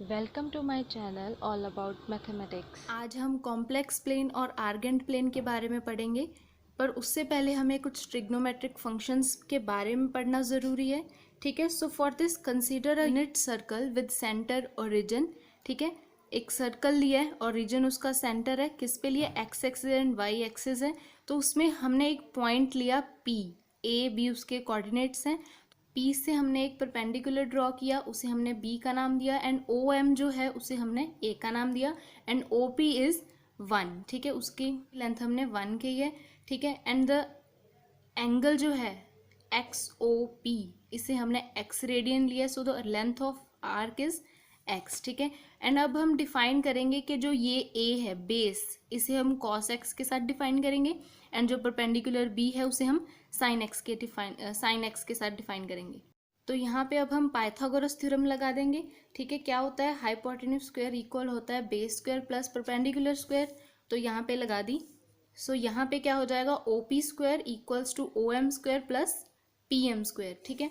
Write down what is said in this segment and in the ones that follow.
Welcome to my channel all about mathematics. आज हम complex plane और आर्गेंट प्लेन के बारे में पढ़ेंगे, पर उससे पहले हमें कुछ ट्रिग्नोमेट्रिक फंक्शंस के बारे में पढ़ना ज़रूरी है। ठीक है, so for this consider a unit circle with centre origin. ठीक है, एक सर्कल लिया है और रीजन उसका सेंटर है, किस पे लिया, x axis and y axis है। तो उसमें हमने एक पॉइंट लिया पी, ए बी उसके कोऑर्डिनेट्स हैं। पी से हमने एक परपेंडिकुलर ड्रॉ किया, उसे हमने बी का नाम दिया, एंड ओ एम जो है उसे हमने ए का नाम दिया, एंड ओ पी इज़ 1। ठीक है, उसकी लेंथ हमने 1 की है। ठीक है, एंड द एंगल जो है एक्स ओ पी, इसे हमने एक्स रेडियन लिया, so the length of arc is x. ठीक है, एंड अब हम डिफाइन करेंगे कि जो ये ए है बेस, इसे हम कॉस एक्स के साथ डिफाइन करेंगे, एंड जो परपेंडिकुलर बी है उसे हम साइन एक्स के साथ डिफाइन करेंगे। तो यहाँ पे अब हम पाइथागोरस थ्योरम लगा देंगे। ठीक है, क्या होता है, हाइपोटेन्यूज स्क्वायर इक्वल होता है base square plus perpendicular square. तो यहाँ पे लगा दी। सो यहाँ पे क्या हो जाएगा, O P square equals to O M square plus P M square. ठीक है,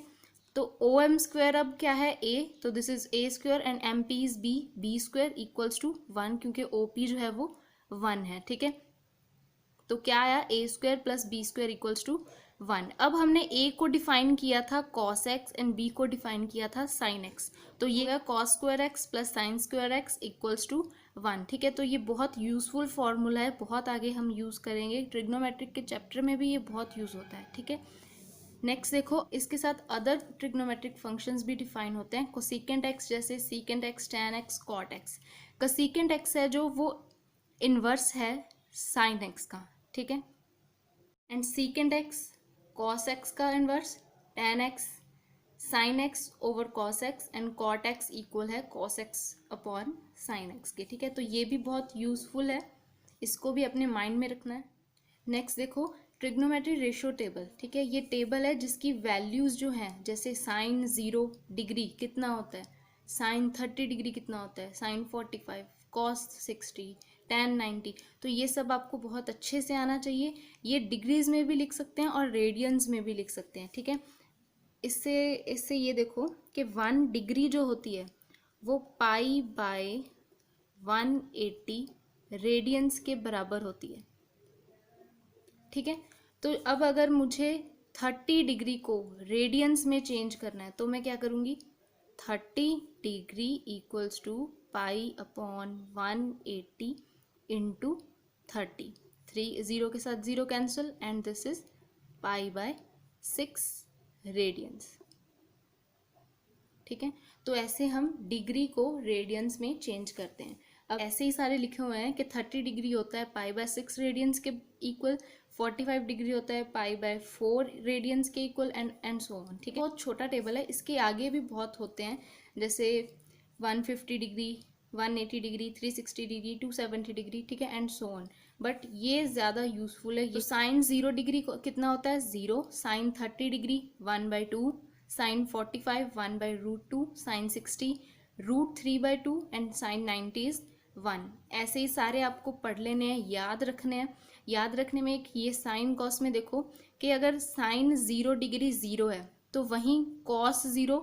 तो ओ एम स्क्वायर अब क्या है, ए, तो this is a square, and M P is b, b square equals to 1, क्योंकि ओ पी जो है वो 1 है। ठीक है, तो क्या आया, a square plus b square equals to 1। अब हमने ए को डिफाइन किया था कॉस एक्स एंड बी को डिफाइन किया था साइन एक्स। तो ये है cos square x plus sine square x equals to 1। ठीक है, तो ये बहुत यूजफुल फॉर्मूला है, बहुत आगे हम यूज़ करेंगे, ट्रिग्नोमेट्रिक के चैप्टर में भी ये बहुत यूज़ होता है। ठीक है, नेक्स्ट देखो, इसके साथ अदर ट्रिग्नोमेट्रिक फंक्शंस भी डिफाइन होते हैं। कोसेकेंट एक्स जैसे secant x, tan x, cot x. Cosecant x है जो वो इनवर्स है साइन एक्स का। ठीक है, and secant x cos x का inverse, tan x sine x over cos x, and cot x equal है cos x upon sine x के। ठीक है, तो ये भी बहुत यूजफुल है, इसको भी अपने माइंड में रखना है। नेक्स्ट देखो, ट्रिग्नोमेट्री रेशियो टेबल। ठीक है, ये टेबल है जिसकी वैल्यूज जो हैं, जैसे साइन 0 डिग्री कितना होता है, साइन 30 डिग्री कितना होता है, साइन 45, कॉस 60, टैन 90। तो ये सब आपको बहुत अच्छे से आना चाहिए। ये डिग्रीज में भी लिख सकते हैं और रेडियंस में भी लिख सकते हैं। ठीक है, इससे इससे ये देखो कि 1 डिग्री जो होती है वो पाई बाय 180 रेडियंस के बराबर होती है। ठीक है, तो अब अगर मुझे 30 डिग्री को रेडियंस में चेंज करना है तो मैं क्या करूँगी, 30 degree equals to pi upon 180 into 30, 3 0 के साथ 0 कैंसिल, and this is pi by 6 radians. ठीक है, तो ऐसे हम डिग्री को रेडियंस में चेंज करते हैं। अब ऐसे ही सारे लिखे हुए हैं कि 30 डिग्री होता है पाई बाय 6 रेडियंस के इक्वल, 45 डिग्री होता है पाई बाय 4 रेडियंस के इक्वल, एंड सो ऑन। ठीक है, बहुत छोटा टेबल है, इसके आगे भी बहुत होते हैं, जैसे 150 डिग्री, 180 डिग्री, 360 डिग्री, 270 डिग्री। ठीक है, एंड सो ऑन, बट ये ज़्यादा यूजफुल है। तो साइन 0 डिग्री कितना होता है, 0, sine 30 degree 1/2, sine 45 1/√2, sine 60 √3/2, and sine 90 is 1। ऐसे ही सारे आपको पढ़ लेने हैं, याद रखने हैं। याद रखने में एक ये साइन कॉस में देखो कि अगर साइन 0 डिग्री 0 है तो वहीं कॉस 0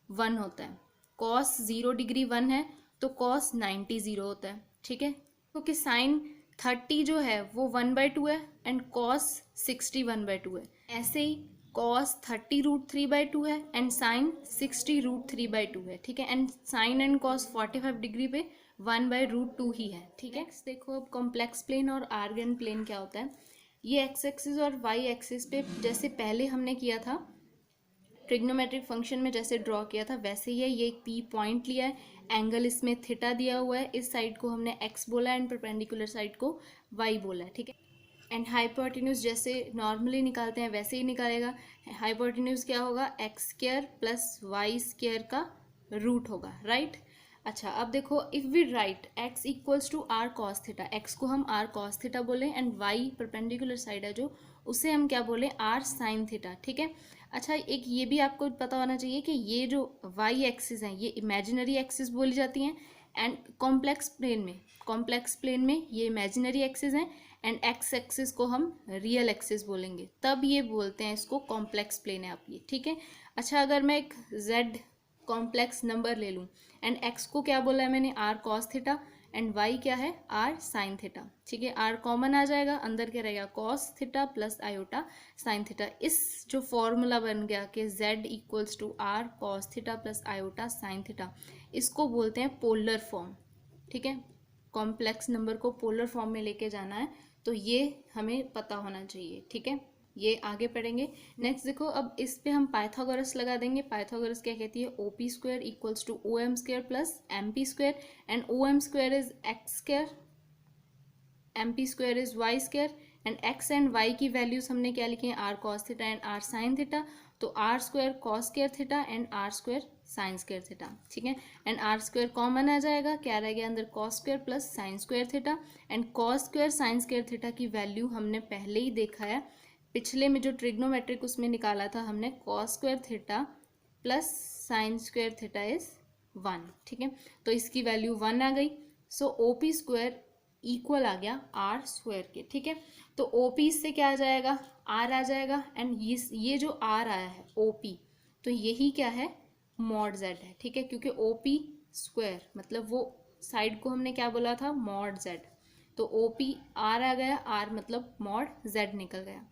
1 होता है, कॉस 0 डिग्री 1 है तो कॉस 90 0 होता है। ठीक है, क्योंकि साइन 30 जो है वो 1/2 है, एंड कॉस 60 1/2 है। ऐसे ही कॉस 30 √3/2 है, एंड साइन 60 √3/2 है। ठीक है, and sine and cos 45 degree पे 1/√2 ही है। ठीक है, देखो अब कॉम्प्लेक्स प्लेन और आर्गन प्लेन क्या होता है। ये एक्स एक्सिस और वाई एक्सिस पे जैसे पहले हमने किया था ट्रिग्नोमेट्रिक फंक्शन में, जैसे ड्रॉ किया था वैसे ही है। ये एक पी पॉइंट लिया है, एंगल इसमें थीटा दिया हुआ है, इस साइड को हमने एक्स बोला एंड परपेंडिकुलर साइड को वाई बोला है। ठीक है, एंड हाइपोटेन्यूज जैसे नॉर्मली निकालते हैं वैसे ही निकालेगा। हाइपोटेन्यूज क्या होगा, x square plus y square का रूट होगा, राइट। अच्छा, अब देखो, if we write x equals to r cos theta, x को हम आर कॉस थीटा बोले, एंड वाई परपेंडिकुलर साइड है जो, उसे हम क्या बोले, आर साइन थीटा। ठीक है, अच्छा, एक ये भी आपको पता होना चाहिए कि ये जो वाई एक्सिस हैं ये इमेजिनरी एक्सिस बोली जाती हैं, एंड कॉम्प्लेक्स प्लेन में ये इमेजिनरी एक्सिस हैं, एंड एक्स एक्सिस को हम रियल एक्सिस बोलेंगे, तब ये बोलते हैं इसको कॉम्प्लेक्स प्लेन है आप ये। ठीक है, अच्छा, अगर मैं एक जेड कॉम्प्लेक्स नंबर ले लूँ एंड x को क्या बोला है मैंने, r cos theta, and y क्या है, r sin थीटा, ठीक है। r कॉमन आ जाएगा, अंदर क्या रहेगा, cos theta plus iota sin theta. इस जो फॉर्मूला बन गया कि z equals to r cos theta plus iota sin theta, इसको बोलते हैं पोलर फॉर्म, ठीक है। कॉम्प्लेक्स नंबर को पोलर फॉर्म में लेके जाना है, तो ये हमें पता होना चाहिए, ठीक है। ये आगे पढ़ेंगे। नेक्स्ट देखो, अब इस पे हम पाइथागोरस लगा देंगे। पाइथागोरस क्या कहती है, O P square equals to O M square plus M P square, and O M square is x square, M P square is y square, and x and y की values हमने क्या लिखी है, r cos theta and r sine theta. तो r square cos square theta and r square sine square theta, ठीक है। And r square common आ जाएगा, क्या रह गया अंदर, cos square plus sine square theta, and cos square sine square theta की वैल्यू हमने पहले ही देखा है, पिछले में जो ट्रिग्नोमेट्रिक उसमें निकाला था हमने, cos square theta plus sine square theta is 1, ठीक है। तो इसकी वैल्यू 1 आ गई। सो ओ पी स्क्वायर इक्वल आ गया आर स्क्वायर के, ठीक है। तो ओ पी से क्या आ जाएगा, आर आ जाएगा, एंड ये जो आर आया है ओ पी, तो यही क्या है, मॉड जेड है, ठीक है। क्योंकि ओ पी स्क्वायर मतलब वो साइड को हमने क्या बोला था, मॉड जेड, तो ओ पी आर आ गया, आर मतलब मॉड जेड निकल गया।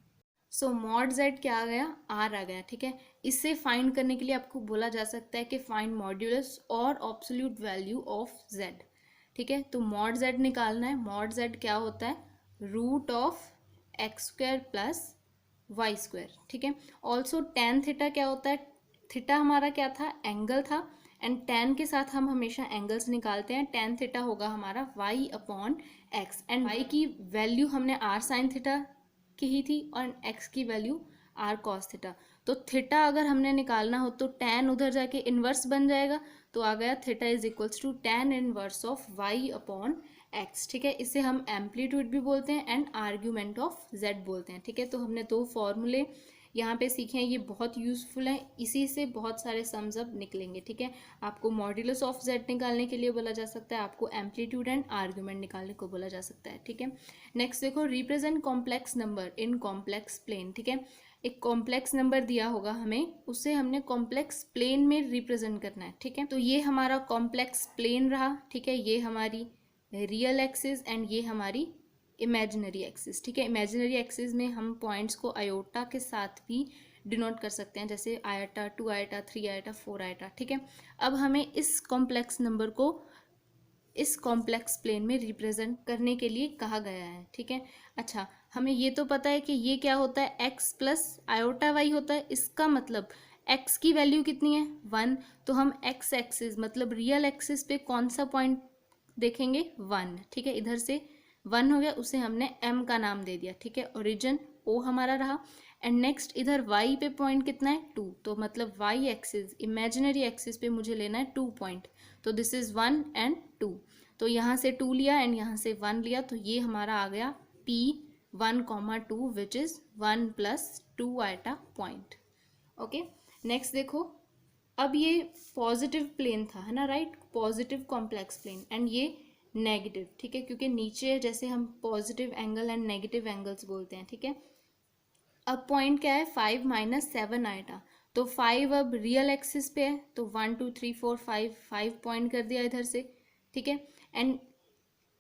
सो मॉड जेड क्या आ गया, आर आ गया, ठीक है। इससे फाइंड करने के लिए आपको बोला जा सकता है कि फाइंड मॉड्यूलस और एब्सोल्यूट वैल्यू ऑफ जेड, ठीक है। तो मॉड जेड निकालना है। मॉड जेड क्या होता है, root of x square plus y square, ठीक है। ऑल्सो टेन थीटा क्या होता है, थीटा हमारा क्या था, एंगल था, एंड टेन के साथ हम हमेशा एंगल्स निकालते हैं। टेन थीटा होगा हमारा y upon x, and y की वैल्यू हमने आर साइन थीटा की ही थी और x की वैल्यू r cos थीटा। तो थीटा अगर हमने निकालना हो तो tan उधर जाके इन्वर्स बन जाएगा, तो आ गया theta is equals to tan inverse of y upon x, ठीक है। इसे हम एम्पलीट्यूड भी बोलते हैं एंड आर्ग्यूमेंट ऑफ z बोलते हैं, ठीक है। तो हमने दो फॉर्मूले यहाँ पे सीखे हैं, ये बहुत यूजफुल है, इसी से बहुत सारे सम्स अप निकलेंगे, ठीक है। आपको मॉड्यूलस ऑफ जेड निकालने के लिए बोला जा सकता है, आपको एम्पलीट्यूड एंड आर्ग्यूमेंट निकालने को बोला जा सकता है, ठीक है। नेक्स्ट देखो, represent complex number in complex plane, ठीक है। एक कॉम्प्लेक्स नंबर दिया होगा हमें, उससे हमने कॉम्प्लेक्स प्लेन में रिप्रेजेंट करना है, ठीक है। तो ये हमारा कॉम्प्लेक्स प्लेन रहा, ठीक है। ये हमारी रियल एक्सिस एंड ये हमारी इमेजिनरी एक्सिस, ठीक है। इमेजिनरी एक्सिस में हम पॉइंट्स को आयोटा के साथ भी डिनोट कर सकते हैं, जैसे आयोटा, 2 आयोटा, 3 आयोटा, 4 आयोटा, ठीक है। अब हमें इस कॉम्प्लेक्स नंबर को इस कॉम्प्लेक्स प्लेन में रिप्रेजेंट करने के लिए कहा गया है, ठीक है। अच्छा, हमें ये तो पता है कि ये क्या होता है, x प्लस आयोटा वाई होता है। इसका मतलब x की वैल्यू कितनी है, 1, तो हम x एक्सिस मतलब रियल एक्सिस पे कौन सा पॉइंट देखेंगे, 1, ठीक है। इधर से 1 हो गया, उसे हमने m का नाम दे दिया, ठीक है। ओरिजिन o हमारा रहा, एंड नेक्स्ट इधर y पे पॉइंट कितना है, 2, तो मतलब y एक्सिस इमेजिनरी एक्सिस पे मुझे लेना है 2 पॉइंट, तो दिस इज 1 एंड 2, तो यहाँ से 2 लिया एंड यहाँ से 1 लिया, तो ये हमारा आ गया P1,2 which is 1 plus 2 iota point, okay. Next देखो, अब ये पॉजिटिव प्लेन था, है ना, right, positive complex plane, and ये नेगेटिव, ठीक है, क्योंकि नीचे जैसे हम positive angle and negative angles बोलते हैं, ठीक है। अब पॉइंट क्या है, 5 माइनस 7 आएगा, तो 5 अब रियल एक्सिस पे है, तो 1 2 3 4 5 पॉइंट कर दिया इधर से, ठीक है। एंड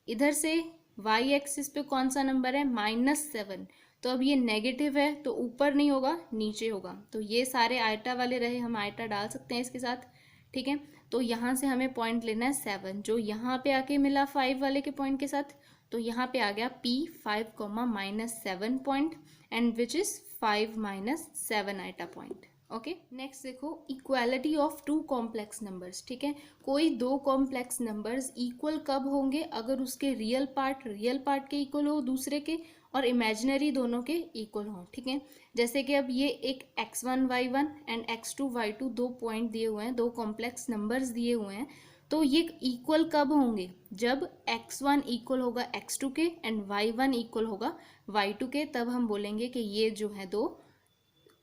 इधर से वाई एक्सिस पे कौन सा नंबर है, -7, तो अब ये नेगेटिव है तो ऊपर नहीं होगा, नीचे होगा, तो ये सारे आइटा वाले रहे, हम आइटा डाल सकते हैं इसके साथ, ठीक है। तो यहाँ से हमें पॉइंट लेना है 7, जो यहाँ पे आके मिला 5 वाले के पॉइंट के साथ, तो यहाँ पे आ गया P5, -7 point, and which is 5 minus 7 iota point, okay. Next देखो, इक्वालिटी ऑफ 2 कॉम्प्लेक्स नंबर्स, ठीक है। कोई 2 कॉम्प्लेक्स नंबर्स इक्वल कब होंगे, अगर उसके रियल पार्ट के इक्वल हो दूसरे के, और इमेजिनरी दोनों के इक्वल हो, ठीक है। जैसे कि अब ये एक x1 y1 and x2 y2 2 point दिए हुए हैं, 2 कॉम्प्लेक्स नंबर्स दिए हुए हैं, तो ये इक्वल कब होंगे, जब x1 इक्वल होगा x2 के एंड y1 इक्वल होगा y2 के, तब हम बोलेंगे कि ये जो है 2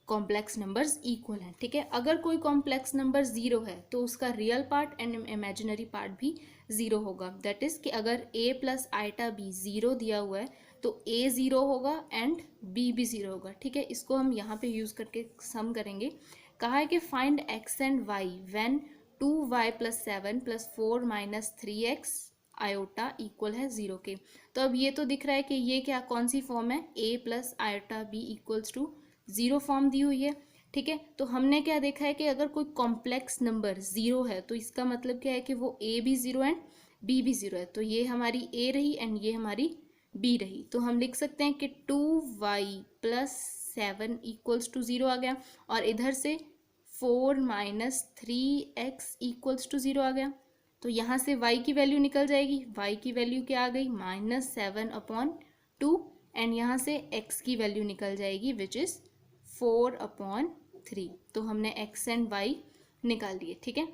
कॉम्प्लेक्स नंबर्स इक्वल हैं, ठीक है। अगर कोई कॉम्प्लेक्स नंबर 0 है तो उसका real part and imaginary part भी 0 होगा, दैट इज कि अगर a प्लस आइटा b 0 दिया हुआ है तो a 0 होगा एंड b भी 0 होगा, ठीक है। इसको हम यहाँ पे यूज करके सम करेंगे। कहा है कि find x and y when 2y+7+4-3x iota equal है 0 के। तो अब ये तो दिख रहा है कि ये क्या कौन सी फॉर्म है, a plus iota b equals to 0 form दी हुई है। ठीक है, तो हमने क्या देखा है कि अगर कोई कॉम्प्लेक्स नंबर 0 है तो इसका मतलब क्या है कि वो a भी 0 एंड b भी 0 है। तो ये हमारी a रही एंड ये हमारी b रही। तो हम लिख सकते हैं कि 2y+7 इक्वल्स टू 0 आ गया और इधर से 4-3x इक्वल्स टू 0 आ गया। तो यहाँ से y की वैल्यू निकल जाएगी, y की वैल्यू क्या आ गई -7/2 एंड यहाँ से x की वैल्यू निकल जाएगी विच इज़ 4/3। तो हमने x एंड y निकाल दिए। ठीक है,